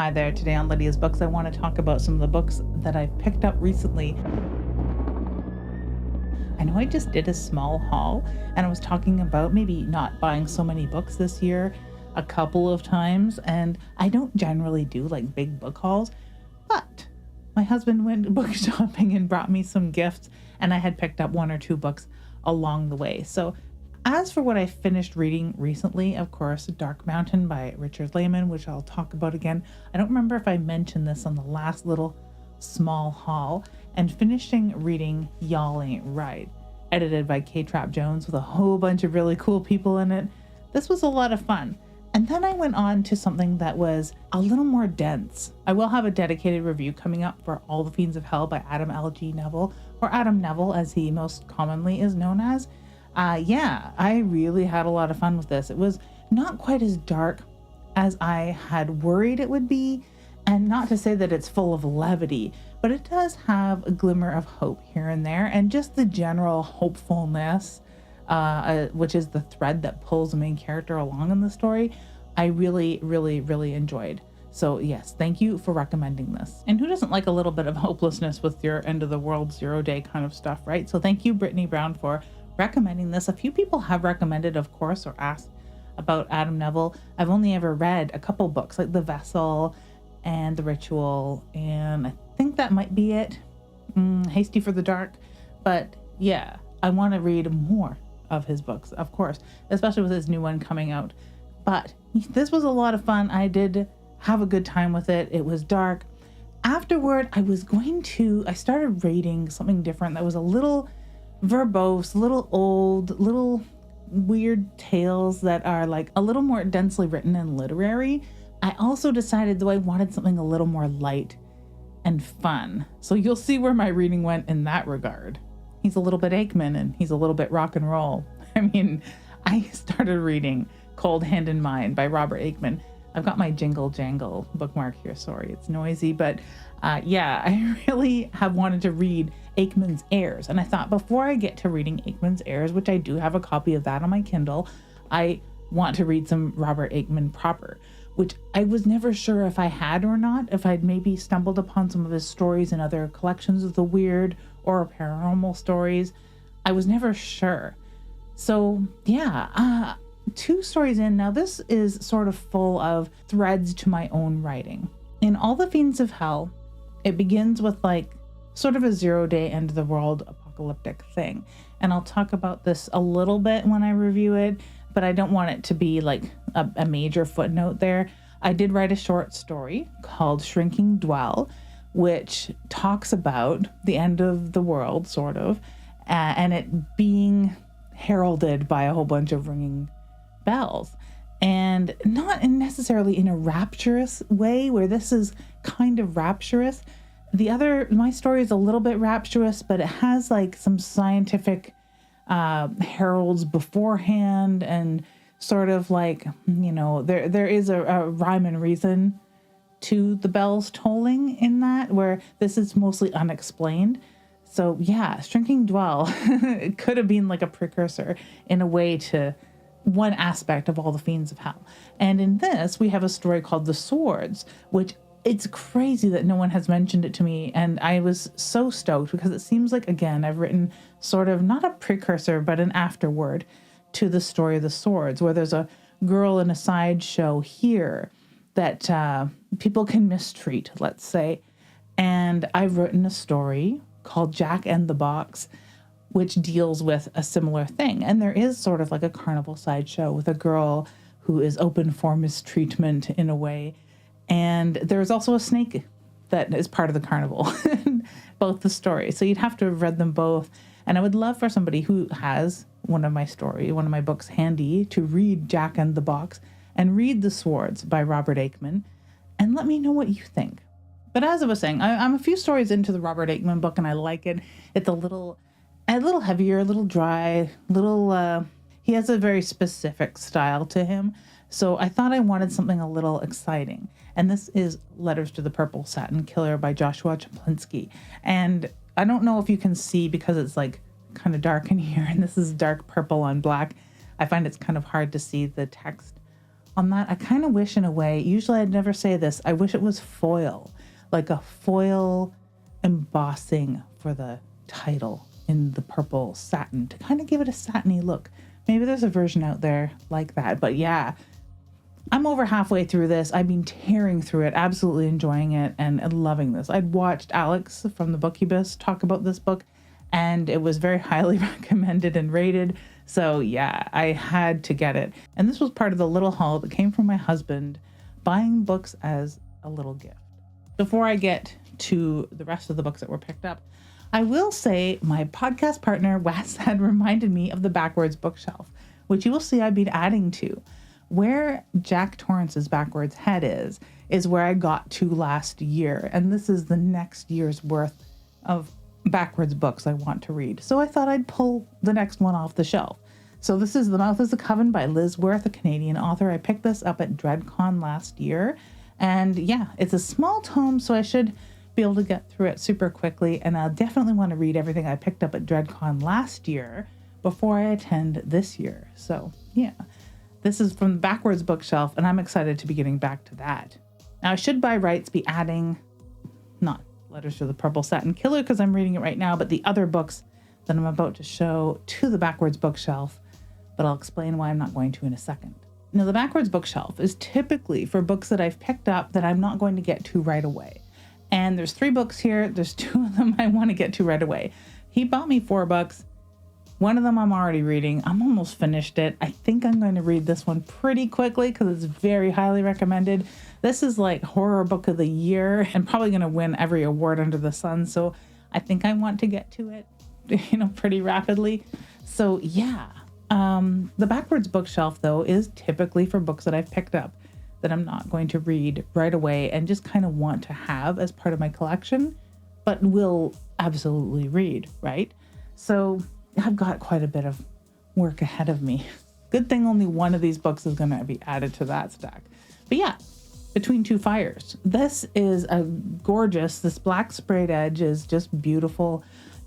Hi there. Today on Lydia's Books, I want to talk about some of the books that I've picked up recently. I know I just did a small haul and I was talking about maybe not buying so many books this year a couple of times. And I don't generally do like big book hauls, but my husband went book shopping and brought me some gifts, and I had picked up one or two books along the way. So as for what I finished reading recently, of course, Dark Mountain by Richard Lehman, which I'll talk about again. I don't remember if I mentioned this on the last little small haul, and finishing reading Y'all Ain't Right, edited by K. Trap Jones with a whole bunch of really cool people in it. This was a lot of fun. And then I went on to something that was a little more dense. I will have a dedicated review coming up for All the Fiends of Hell by Adam L.G. Neville, or Adam Neville as he most commonly is known as. I really had a lot of fun with this. It was not quite as dark as I had worried it would be, and not to say that it's full of levity, but it does have a glimmer of hope here and there, and just the general hopefulness, which is the thread that pulls the main character along in the story, I really, really, really enjoyed. So yes, thank you for recommending this. And who doesn't like a little bit of hopelessness with your end of the world 0 day kind of stuff, right? So thank you, Brittany Brown, for recommending this. A few people have recommended, of course, or asked about Adam Neville. I've only ever read a couple books like The Vessel and The Ritual, and I think that might be it. Hasty for the Dark. But yeah, I want to read more of his books, of course, especially with his new one coming out. But this was a lot of fun. I did have a good time with it. It was dark. Afterward, I started reading something different that was a little verbose, little old, little weird tales that are like a little more densely written and literary. I also decided, though, I wanted something a little more light and fun. So you'll see where my reading went in that regard. He's a little bit Aickman and he's a little bit rock and roll. I mean, I started reading Cold Hand in Mind by Robert Aickman. I've got my jingle jangle bookmark here. Sorry, it's noisy, but I really have wanted to read Aickman's Heirs. And I thought, before I get to reading Aickman's Heirs, which I do have a copy of that on my Kindle, I want to read some Robert Aickman proper, which I was never sure if I had or not, if I'd maybe stumbled upon some of his stories in other collections of the weird or paranormal stories. I was never sure. So yeah, 2 stories in. Now this is sort of full of threads to my own writing. In All the Fiends of Hell, it begins with like sort of a 0 day end of the world apocalyptic thing. And I'll talk about this a little bit when I review it, but I don't want it to be like a major footnote there. I did write a short story called Shrinking Dwell, which talks about the end of the world, sort of, and it being heralded by a whole bunch of ringing bells, and not necessarily in a rapturous way where this is kind of rapturous. My story is a little bit rapturous, but it has like some scientific heralds beforehand, and sort of like, there is a rhyme and reason to the bells tolling in that, where this is mostly unexplained. So yeah, Shrinking Dwell it could have been like a precursor in a way to one aspect of All the Fiends of Hell. And in this, we have a story called The Swords, which it's crazy that no one has mentioned it to me. And I was so stoked because it seems like, again, I've written sort of not a precursor, but an afterword to the story of The Swords, where there's a girl in a sideshow here that people can mistreat, let's say. And I've written a story called Jack and the Box, which deals with a similar thing. And there is sort of like a carnival sideshow with a girl who is open for mistreatment in a way. And there's also a snake that is part of the carnival, both the stories. So you'd have to have read them both. And I would love for somebody who has one of my books handy to read Jack and the Box and read The Swords by Robert Aickman and let me know what you think. But as I was saying, I'm a few stories into the Robert Aickman book and I like it. It's a little heavier, a little dry, he has a very specific style to him. So I thought I wanted something a little exciting. And this is Letters to the Purple Satin Killer by Joshua Chaplinsky. And I don't know if you can see because it's like kind of dark in here and this is dark purple on black. I find it's kind of hard to see the text on that, I kind of wish in a way, usually I'd never say this, I wish it was foil, like a foil embossing for the title in the purple satin to kind of give it a satiny look. Maybe there's a version out there like that, but yeah, I'm over halfway through this. I've been tearing through it, absolutely enjoying it and loving this. I'd watched Alex from the BookTube talk about this book, and it was very highly recommended and rated. So yeah, I had to get it. And this was part of the little haul that came from my husband buying books as a little gift. Before I get to the rest of the books that were picked up, I will say my podcast partner, Wes, had reminded me of the Backwards bookshelf, which you will see I've been adding to. Where Jack Torrance's Backwards Head is where I got to last year. And this is the next year's worth of backwards books I want to read. So I thought I'd pull the next one off the shelf. So this is The Mouth is a Coven by Liz Worth, a Canadian author. I picked this up at DreadCon last year. And yeah, it's a small tome, so I should be able to get through it super quickly. And I'll definitely want to read everything I picked up at DreadCon last year before I attend this year. So yeah. This is from the Backwards bookshelf, and I'm excited to be getting back to that. Now, I should by rights be adding, not Letters to the Purple Satin Killer, because I'm reading it right now, but the other books that I'm about to show to the Backwards bookshelf, but I'll explain why I'm not going to in a second. Now, the Backwards bookshelf is typically for books that I've picked up that I'm not going to get to right away. And there's 3 books here. There's 2 of them I want to get to right away. He bought me 4 books. One of them I'm already reading. I'm almost finished it. I think I'm going to read this one pretty quickly because it's very highly recommended. This is like horror book of the year and probably going to win every award under the sun. So I think I want to get to it, pretty rapidly. So yeah, the Backwards bookshelf though is typically for books that I've picked up that I'm not going to read right away and just kind of want to have as part of my collection, but will absolutely read, right? So I've got quite a bit of work ahead of me. Good thing only one of these books is going to be added to that stack. But yeah, Between Two Fires. This is a gorgeous, this black sprayed edge is just beautiful.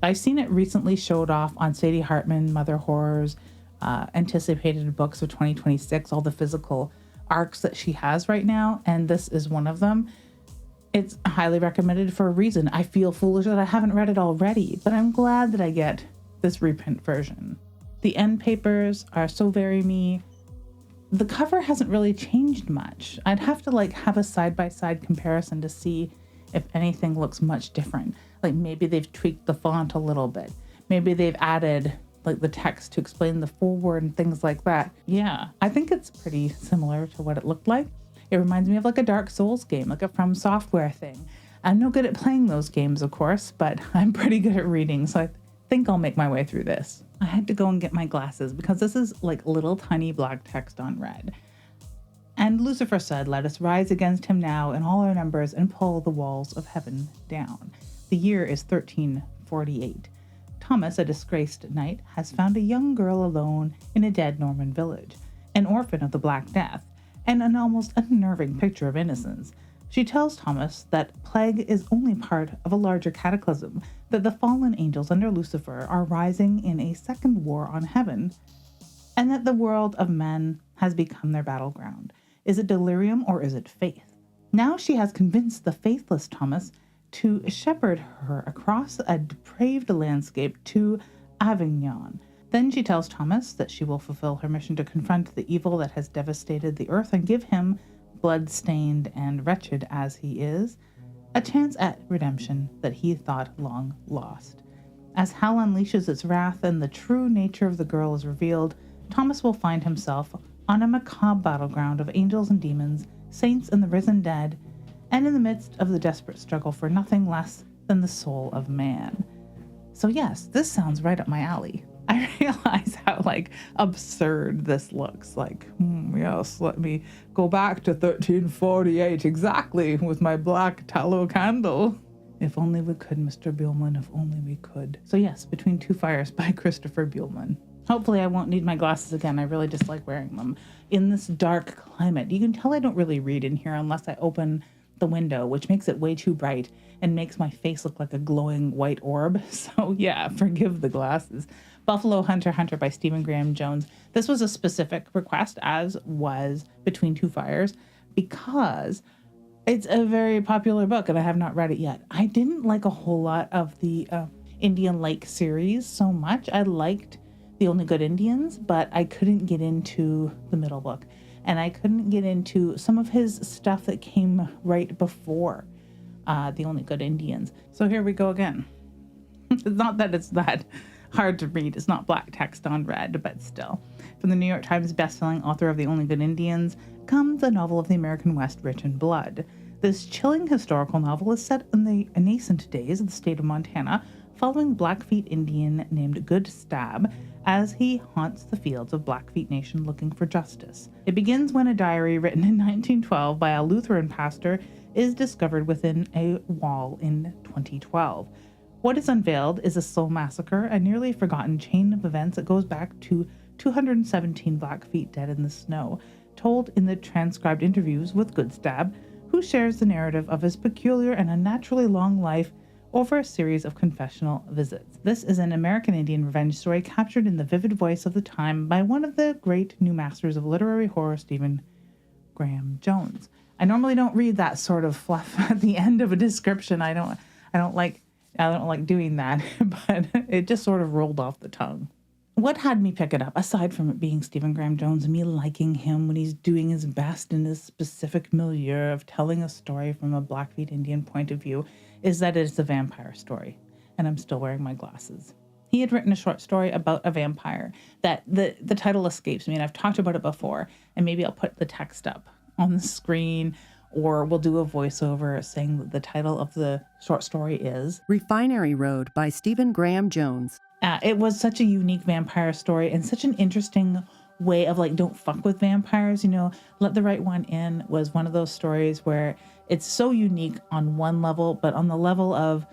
I've seen it recently showed off on Sadie Hartman, Mother Horror's anticipated books of 2026, all the physical arcs that she has right now. And this is one of them. It's highly recommended for a reason. I feel foolish that I haven't read it already, but I'm glad that I get this reprint version. The end papers are so very me. The cover hasn't really changed much. I'd have to have a side-by-side comparison to see if anything looks much different. Like maybe they've tweaked the font a little bit. Maybe they've added the text to explain the foreword and things like that. Yeah, I think it's pretty similar to what it looked like. It reminds me of a Dark Souls game, like a From Software thing. I'm no good at playing those games, of course, but I'm pretty good at reading, so I think I'll make my way through this. I had to go and get my glasses because this is little tiny black text on red. And Lucifer said, "Let us rise against him now in all our numbers and pull the walls of heaven down." The year is 1348. Thomas, a disgraced knight, has found a young girl alone in a dead Norman village, an orphan of the Black Death, and an almost unnerving picture of innocence. She tells Thomas that plague is only part of a larger cataclysm, that the fallen angels under Lucifer are rising in a second war on heaven, and that the world of men has become their battleground. Is it delirium or is it faith? Now she has convinced the faithless Thomas to shepherd her across a depraved landscape to Avignon. Then she tells Thomas that she will fulfill her mission to confront the evil that has devastated the earth and give him, blood-stained and wretched as he is, a chance at redemption that he thought long lost. As hell unleashes its wrath and the true nature of the girl is revealed, Thomas will find himself on a macabre battleground of angels and demons, saints and the risen dead, and in the midst of the desperate struggle for nothing less than the soul of man. So yes, this sounds right up my alley. I realize how absurd this looks. Yes, let me go back to 1348 exactly with my black tallow candle. If only we could, Mr. Buellman, if only we could. So yes, Between Two Fires by Christopher Buellman. Hopefully I won't need my glasses again. I really just like wearing them in this dark climate. You can tell I don't really read in here unless I open the window, which makes it way too bright and makes my face look like a glowing white orb. So yeah, forgive the glasses. Buffalo Hunter Hunter by Stephen Graham Jones. This was a specific request, as was Between Two Fires, because it's a very popular book and I have not read it yet. I didn't like a whole lot of the Indian Lake series so much. I liked The Only Good Indians, but I couldn't get into the middle book. And I couldn't get into some of his stuff that came right before The Only Good Indians. So here we go again. It's not that it's that hard to read. It's not black text on red, but still. From the New York Times bestselling author of The Only Good Indians comes a novel of the American West rich in blood. This chilling historical novel is set in the nascent days of the state of Montana, following Blackfeet Indian named Good Stab as he haunts the fields of Blackfeet Nation looking for justice. It begins when a diary written in 1912 by a Lutheran pastor is discovered within a wall in 2012. What is unveiled is a slow massacre, a nearly forgotten chain of events that goes back to 217 Blackfeet dead in the snow, told in the transcribed interviews with Good Stab, who shares the narrative of his peculiar and unnaturally long life over a series of confessional visits. This is an American Indian revenge story captured in the vivid voice of the time by one of the great new masters of literary horror, Stephen Graham Jones. I normally don't read that sort of fluff at the end of a description. I don't like doing that, but it just sort of rolled off the tongue. What had me pick it up, aside from it being Stephen Graham Jones and me liking him when he's doing his best in this specific milieu of telling a story from a Blackfeet Indian point of view, is that it's a vampire story. And I'm still wearing my glasses. He had written a short story about a vampire that the title escapes me, and I've talked about it before, and maybe I'll put the text up on the screen, or we'll do a voiceover saying that the title of the short story is Refinery Road by Stephen Graham Jones. It was such a unique vampire story and such an interesting way of don't fuck with vampires, Let the Right One In was one of those stories where it's so unique on one level, but on the level of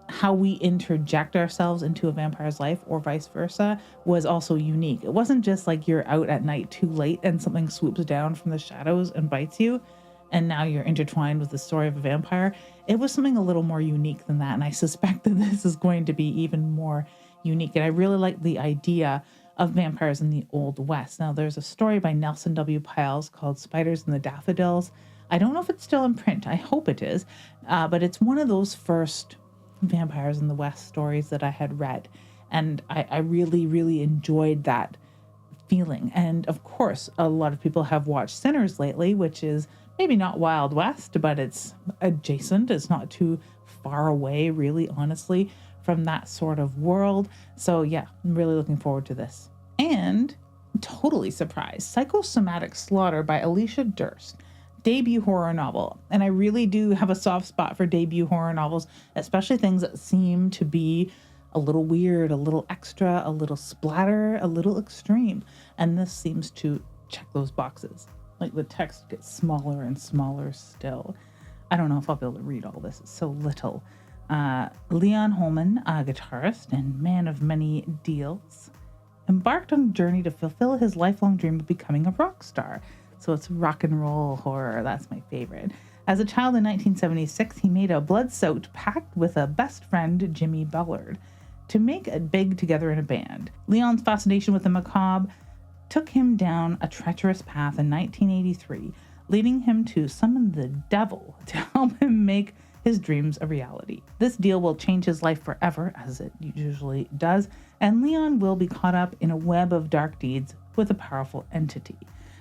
how we interject ourselves into a vampire's life or vice versa was also unique. It wasn't just like you're out at night too late and something swoops down from the shadows and bites you, and now you're intertwined with the story of a vampire. It was something a little more unique than that, and I suspect that this is going to be even more unique. And I really like the idea of vampires in the Old West. Now, there's a story by Nelson W. Piles called Spiders and the Daffodils. I don't know if it's still in print. I hope it is. But it's one of those first vampires in the West stories that I had read. And I really, really enjoyed that feeling. And of course, a lot of people have watched Sinners lately, which is maybe not Wild West, but it's adjacent. It's not too far away, really, honestly, from that sort of world. So yeah, I'm really looking forward to this. And totally surprised, Psychosomatic Slaughter by Alicia Durst, debut horror novel. And I really do have a soft spot for debut horror novels, especially things that seem to be a little weird, a little extra, a little splatter, a little extreme. And this seems to check those boxes. The text gets smaller and smaller still. I don't know if I'll be able to read all this. It's so little. Leon Holman, a guitarist and man of many deals, embarked on a journey to fulfill his lifelong dream of becoming a rock star. So it's rock and roll horror. That's my favorite. As a child in 1976, he made a blood-soaked pact with a best friend, Jimmy Bellard, to make it big together in a band. Leon's fascination with the macabre took him down a treacherous path in 1983, leading him to summon the devil to help him make his dreams a reality. This deal will change his life forever, as it usually does, and Leon will be caught up in a web of dark deeds with a powerful entity.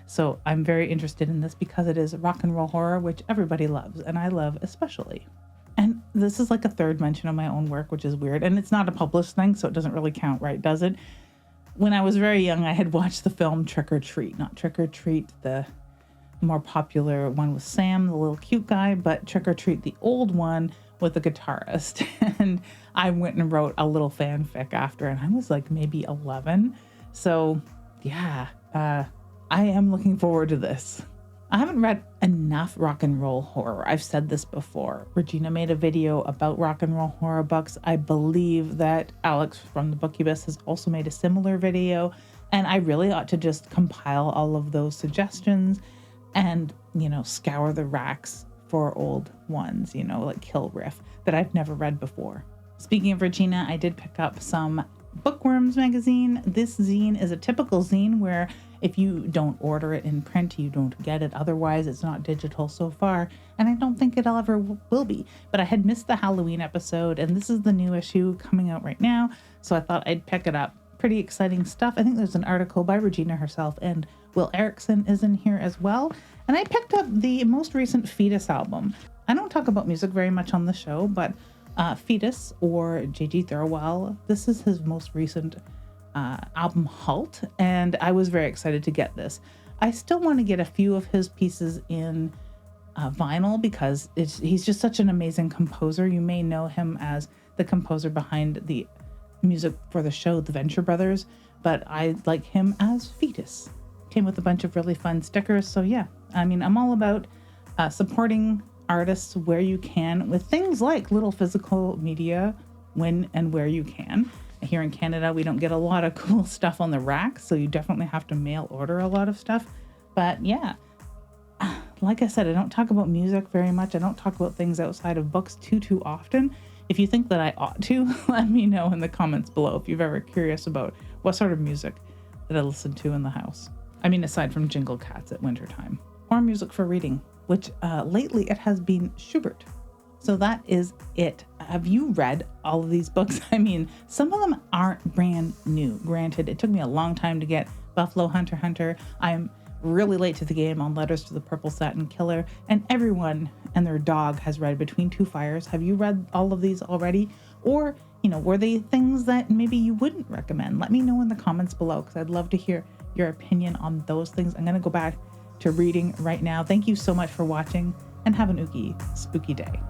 So I'm very interested in this because it is rock and roll horror, which everybody loves, and I love especially. And this is like a third mention of my own work, which is weird, and it's not a published thing, so it doesn't really count, right? Does it? When I was very young, I had watched the film Trick or Treat, not Trick or Treat, the more popular one with Sam, the little cute guy, but Trick or Treat, the old one with the guitarist. And I went and wrote a little fanfic after, and I was maybe 11. So yeah, I am looking forward to this. I haven't read enough rock and roll horror. I've said this before. Regina made a video about rock and roll horror books. I believe that Alex from the Bookubus has also made a similar video, and I really ought to just compile all of those suggestions and, scour the racks for old ones, like Kill Riff, that I've never read before. Speaking of Regina, I did pick up some Bookworms magazine. This zine is a typical zine where if you don't order it in print, you don't get it. Otherwise, it's not digital so far, and I don't think it ever will be. But I had missed the Halloween episode, and this is the new issue coming out right now, so I thought I'd pick it up. Pretty exciting stuff. I think there's an article by Regina herself, and Will Erickson is in here as well. And I picked up the most recent Fetus album. I don't talk about music very much on the show, but Fetus, or J.G. Thirlwell, this is his most recent album, Halt, and I was very excited to get this. I still want to get a few of his pieces in vinyl because he's just such an amazing composer. You may know him as the composer behind the music for the show The Venture Brothers, but I like him as Fetus. Came with a bunch of really fun stickers, so yeah, I mean, I'm all about supporting artists where you can with things like little physical media when and where you can. Here in Canada, we don't get a lot of cool stuff on the rack, so you definitely have to mail order a lot of stuff. But yeah, like I said, I don't talk about music very much. I don't talk about things outside of books too often. If you think that I ought to, let me know in the comments below if you're ever curious about what sort of music that I listen to in the house. I mean, aside from Jingle Cats at wintertime, or music for reading, which lately it has been Schubert. So that is it. Have you read all of these books? I mean, some of them aren't brand new. Granted, it took me a long time to get Buffalo Hunter Hunter. I'm really late to the game on Letters to the Purple Satin Killer, and everyone and their dog has read Between Two Fires. Have you read all of these already? Or, were they things that maybe you wouldn't recommend? Let me know in the comments below, because I'd love to hear your opinion on those things. I'm going to go back to reading right now. Thank you so much for watching, and have an ooky, spooky day.